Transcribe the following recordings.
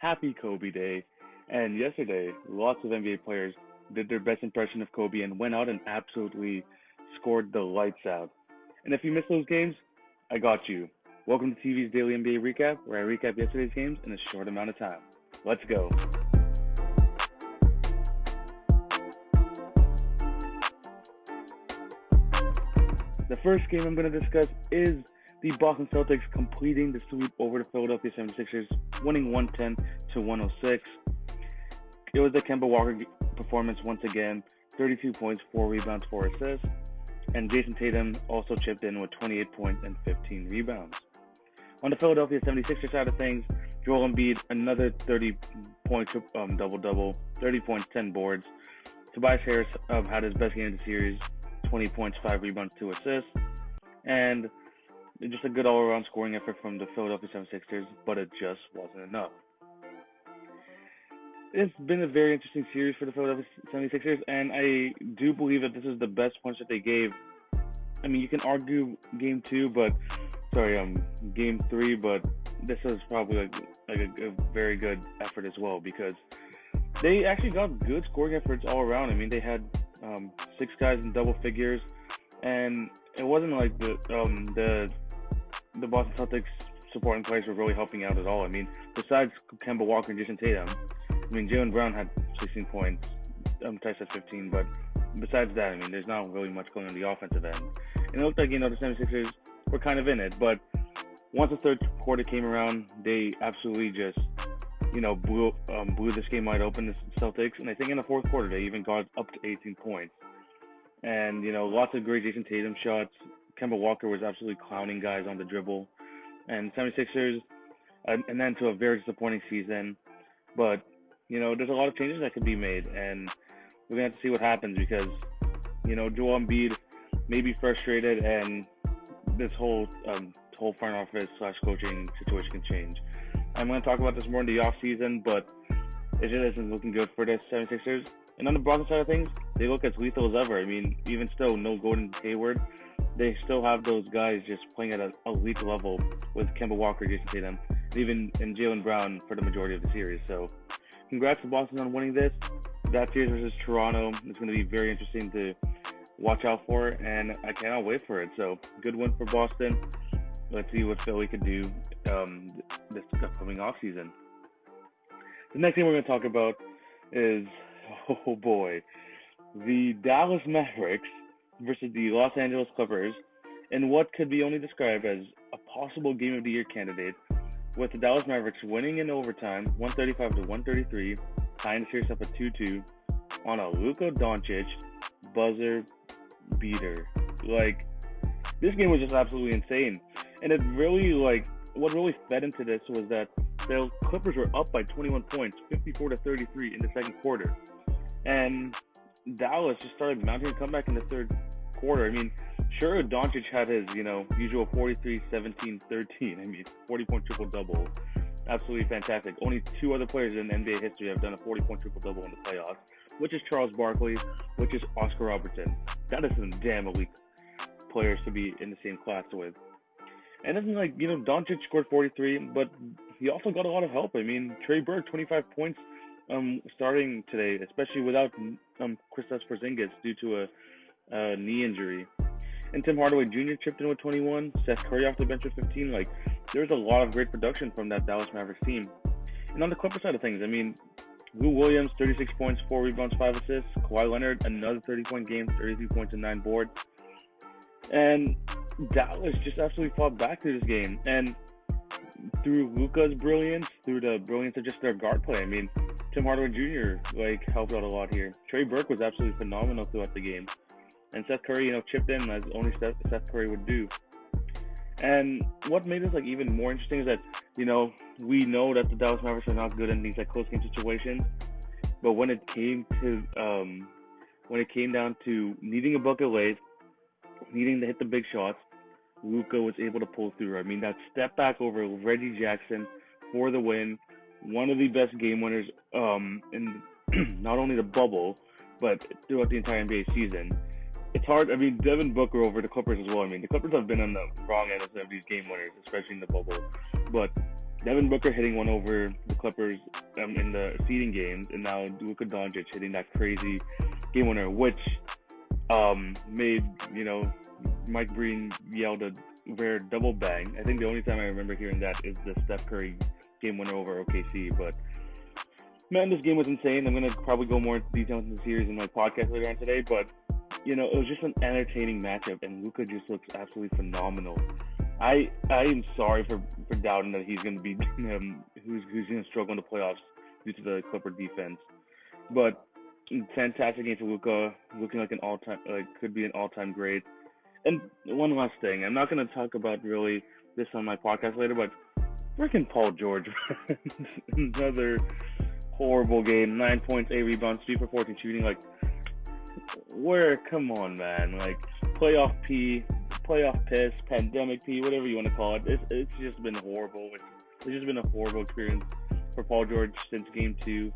happy Kobe Day. And yesterday, lots of NBA players did their best impression of Kobe and went out and absolutely scored the lights out. And if you missed those games, I got you. Welcome to TV's Daily NBA Recap, where I recap yesterday's games in a short amount of time. Let's go. The first game I'm going to discuss is the Boston Celtics completing the sweep over the Philadelphia 76ers, winning 110-106. It was the Kemba Walker performance once again, 32 points, 4 rebounds, 4 assists, and Jason Tatum also chipped in with 28 points and 15 rebounds. On the Philadelphia 76ers side of things, Joel Embiid, another 30-point double-double, 30 points, 10 boards. Tobias Harris had his best game of the series, 20 points, 5 rebounds, 2 assists, and just a good all-around scoring effort from the Philadelphia 76ers, but it just wasn't enough. It's been a very interesting series for the Philadelphia 76ers, and I do believe that this is the best punch that they gave. I mean, you can argue game 3, but this is probably like a very good effort as well, because they actually got good scoring efforts all around. I mean, they had 6 guys in double figures, and it wasn't like the Boston Celtics supporting players were really helping out at all. I mean, besides Kemba Walker and Jason Tatum, I mean, Jaylen Brown had 16 points, Tice had 15, but besides that, I mean, there's not really much going on the offensive end. And it looked like, the 76ers were kind of in it, but once the third quarter came around, they absolutely just, blew this game wide open, the Celtics. And I think in the fourth quarter, they even got up to 18 points. And, lots of great Jason Tatum shots. Kemba Walker was absolutely clowning guys on the dribble. And 76ers, an end to a very disappointing season. But, there's a lot of changes that could be made. And we're going to have to see what happens because, Joel Embiid may be frustrated and this whole front office / coaching situation can change. I'm going to talk about this more in the offseason, but it just isn't looking good for the 76ers. And on the Boston side of things, they look as lethal as ever. I mean, even still, no Gordon Hayward. They still have those guys just playing at an elite level with Kemba Walker, Jason Tatum, and Jaylen Brown for the majority of the series. So congrats to Boston on winning this. That series versus Toronto is going to be very interesting to watch out for, and I cannot wait for it. So good win for Boston. Let's see what Philly could do this upcoming offseason. The next thing we're going to talk about is, oh boy, the Dallas Mavericks versus the Los Angeles Clippers in what could be only described as a possible Game of the Year candidate, with the Dallas Mavericks winning in overtime, 135-133, tying the series up at 2-2 on a Luka Doncic buzzer beater. This game was just absolutely insane. And it really, what really fed into this was that the Clippers were up by 21 points, 54-33 in the second quarter. And Dallas just started mounting a comeback in the third quarter. I mean, sure, Doncic had his, usual 43, 17, 13. I mean, 40-point triple-double. Absolutely fantastic. Only 2 other players in NBA history have done a 40-point triple-double in the playoffs, which is Charles Barkley, which is Oscar Robertson. That is some damn elite players to be in the same class with. And then, Doncic scored 43, but he also got a lot of help. I mean, Trey Burke, 25 points starting today, especially without Kristaps Porzingis due to a knee injury. And Tim Hardaway Jr. chipped in with 21, Seth Curry off the bench with 15. There's a lot of great production from that Dallas Mavericks team. And on the Clipper side of things, I mean, Lou Williams, 36 points, 4 rebounds, 5 assists. Kawhi Leonard, another 30-point game, 33 points and 9 boards. And Dallas just absolutely fought back through this game. And through Luka's brilliance, through the brilliance of just their guard play, I mean, Tim Hardaway Jr. helped out a lot here. Trey Burke was absolutely phenomenal throughout the game. And Seth Curry, chipped in as only Seth Curry would do. And what made this even more interesting is that, we know that the Dallas Mavericks are not good in these close game situations. But when it came down to needing a bucket late, needing to hit the big shots, Luka was able to pull through. I mean, that step back over Reggie Jackson for the win, one of the best game winners in not only the bubble, but throughout the entire NBA season. It's hard. I mean, Devin Booker over the Clippers as well. I mean, the Clippers have been on the wrong end of some of these game winners, especially in the bubble. But Devin Booker hitting one over the Clippers in the seeding games, and now Luka Doncic hitting that crazy game winner, which made Mike Breen yell a rare double bang. I think the only time I remember hearing that is the Steph Curry game winner over OKC. But man, this game was insane. I'm gonna probably go more into detail into the series in my podcast later on today, but it was just an entertaining matchup, and Luka just looks absolutely phenomenal. I am sorry for doubting that he's going to be who's going to struggle in the playoffs due to the Clipper defense. But fantastic game for Luka, looking like could be an all-time great. And one last thing, I'm not going to talk about really this on my podcast later, but freaking Paul George, another horrible game. 9 points, 8 rebounds, 3 for 14 shooting. Come on, man. Playoff P, playoff piss, pandemic P, whatever you want to call it. It's just been horrible. It's just been a horrible experience for Paul George since game 2.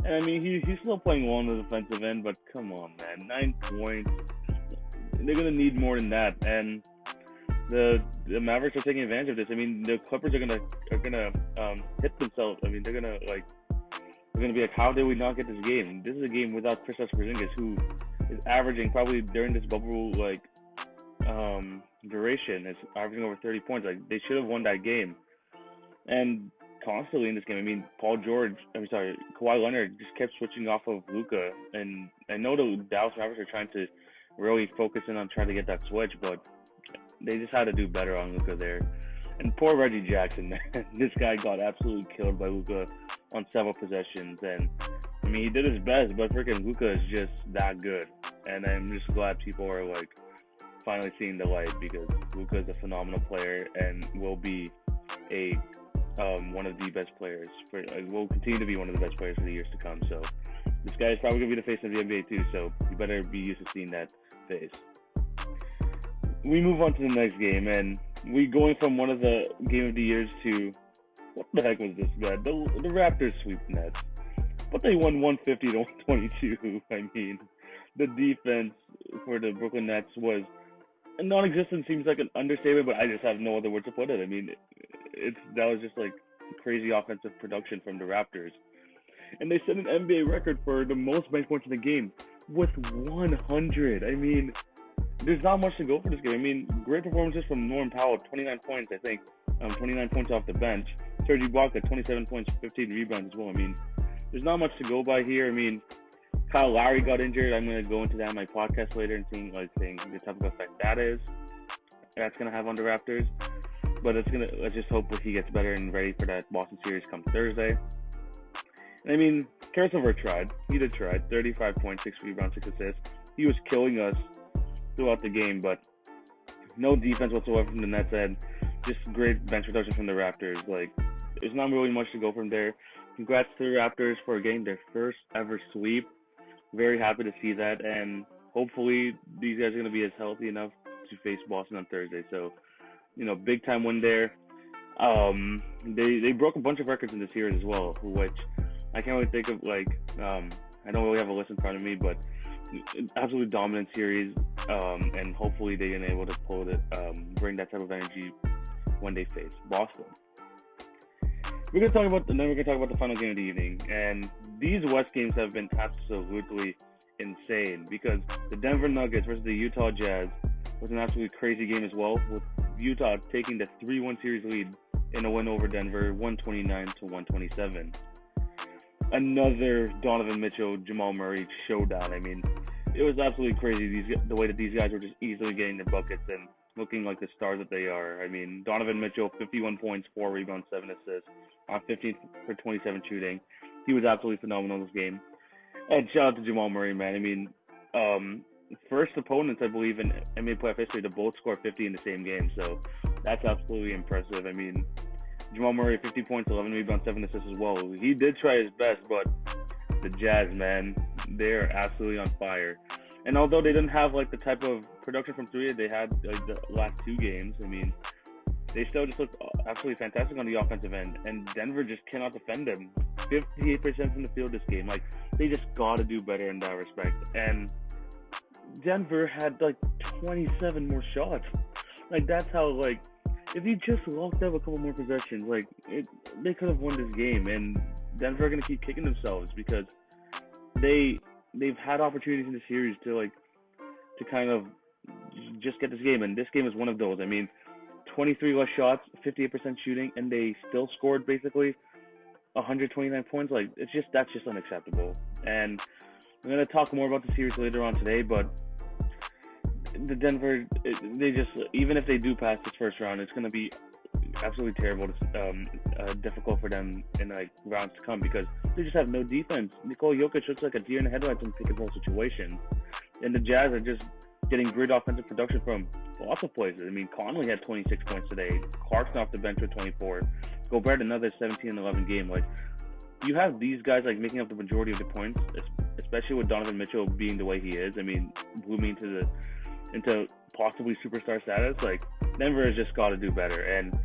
And I mean, he's still playing well on the defensive end, but come on, man. 9 points. They're going to need more than that. And the Mavericks are taking advantage of this. I mean, the Clippers are gonna hit themselves. I mean, they're gonna be like, how did we not get this game? This is a game without Kristaps Porzingis, who is averaging probably during this bubble duration is averaging over 30 points. They should have won that game. And constantly in this game, I mean, Kawhi Leonard just kept switching off of Luka. And I know the Dallas Mavericks are trying to really focus in on trying to get that switch, but they just had to do better on Luka there. And poor Reggie Jackson, man. This guy got absolutely killed by Luka on several possessions. And I mean, he did his best, but freaking Luka is just that good. And I'm just glad people are finally seeing the light, because Luka is a phenomenal player and will be one of the best players will continue to be one of the best players for the years to come. So this guy is probably gonna be the face of the NBA too. So you better be used to seeing that face. We move on to the next game, and we going from one of the game of the years to what the heck was this, man? The Raptors sweep the Nets, but they won 150 to 122. I mean, the defense for the Brooklyn Nets was non-existent. Seems like an understatement, but I just have no other word to put it. I mean, that was just crazy offensive production from the Raptors, and they set an NBA record for the most bench points in the game with 100. I mean, there's not much to go for this game. I mean, great performances from Norman Powell, 29 points, I think, 29 points off the bench. Serge Ibaka, 27 points, 15 rebounds as well. I mean, there's not much to go by here. I mean, Kyle Lowry got injured. I'm going to go into that in my podcast later and seeing the type of effect that's going to have on the Raptors. But let's just hope that he gets better and ready for that Boston series come Thursday. And I mean, Caris LeVert tried. He did try. 35 points, 6 rebounds, 6 assists. He was killing us throughout the game, but no defense whatsoever from the Nets end. Just great bench production from the Raptors. There's not really much to go from there. Congrats to the Raptors for getting their first ever sweep. Very happy to see that, and hopefully these guys are going to be as healthy enough to face Boston on Thursday. So, big time win there. They broke a bunch of records in this series as well, which I can't really think of. I don't really have a list in front of me, but absolutely dominant series, and hopefully they're gonna able to bring that type of energy when they face Boston. We're gonna talk about the final game of the evening, and these West games have been absolutely insane, because the Denver Nuggets versus the Utah Jazz was an absolutely crazy game as well, with Utah taking the 3-1 series lead in a win over Denver, 129 to 127. Another Donovan Mitchell, Jamal Murray showdown. I mean, it was absolutely crazy the way that these guys were just easily getting their buckets and looking like the stars that they are. I mean, Donovan Mitchell, 51 points, 4 rebounds, 7 assists, on 15 for 27 shooting. He was absolutely phenomenal in this game. And shout out to Jamal Murray, man. I mean, first opponents, I believe, in NBA playoff history to both score 50 in the same game. So that's absolutely impressive. I mean, Jamal Murray, 50 points, 11 rebounds, 7 assists as well. He did try his best, but the Jazz, man, they're absolutely on fire. And although they didn't have the type of production from three they had the last 2 games, I mean, they still just looked absolutely fantastic on the offensive end. And Denver just cannot defend them. 58% from the field this game. They just got to do better in that respect. And Denver had 27 more shots. That's how if you just locked up a couple more possessions, they could have won this game. And Denver are gonna keep kicking themselves because they've had opportunities in the series to kind of just get this game, and this game is one of those. I mean, 23 less shots, 58% shooting, and they still scored basically 129 points. That's just unacceptable. And I'm gonna talk more about the series later on today, but the Denver, they just, even if they do pass this first round, it's gonna be absolutely terrible, difficult for them in rounds to come because they just have no defense. Nikola Jokic looks like a deer in the headlights in pick and roll situations, and the Jazz are just getting great offensive production from lots of places. I mean, Conley had 26 points today. Clarkson off the bench with 24. Gobert another 17 and 11 game. You have these guys making up the majority of the points, especially with Donovan Mitchell being the way he is. I mean, blooming into possibly superstar status. Denver has just got to do better. And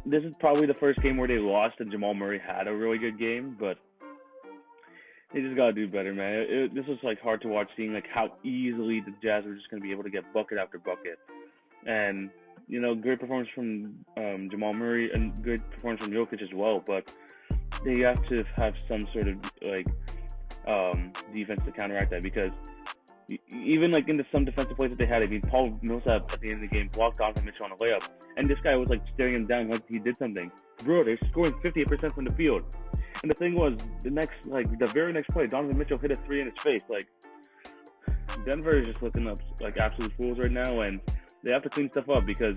this is probably the first game where they lost and Jamal Murray had a really good game, but they just got to do better, man. This was hard to watch, seeing how easily the Jazz were just going to be able to get bucket after bucket. And, great performance from Jamal Murray and good performance from Jokic as well, but they have to have some sort of defense to counteract that, because even into some defensive plays that they had, I mean, Paul Millsap at the end of the game blocked Donovan Mitchell on a layup, and this guy was staring him down like he did something. Bro, they're scoring 58% from the field. And the thing was, the very next play, Donovan Mitchell hit a three in his face. Denver is just looking up absolute fools right now, and they have to clean stuff up because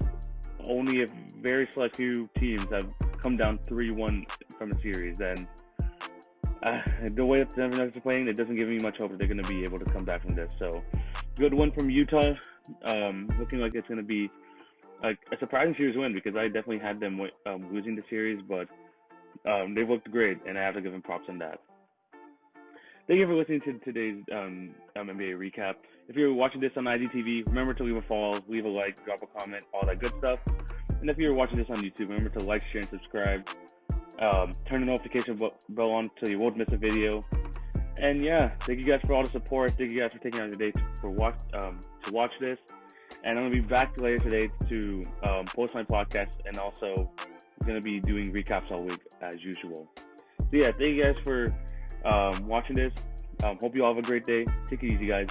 only a very select few teams have come down 3-1 from the series. And the way that the Denver Nuggets are playing, it doesn't give me much hope that they're going to be able to come back from this. So, good win from Utah. Looking like it's going to be a surprising series win, because I definitely had them losing the series, but they've looked great, and I have to give them props on that. Thank you for listening to today's NBA recap. If you're watching this on IGTV, remember to leave a follow, leave a like, drop a comment, all that good stuff. And if you're watching this on YouTube, remember to like, share, and subscribe. Turn the notification bell on so you won't miss a video. And yeah, thank you guys for all the support. Thank you guys for taking out your day to watch this. And I'm gonna be back later today to post my podcast, and also going to be doing recaps all week as usual. So yeah, thank you guys for watching this. Hope you all have a great day. Take it easy, guys.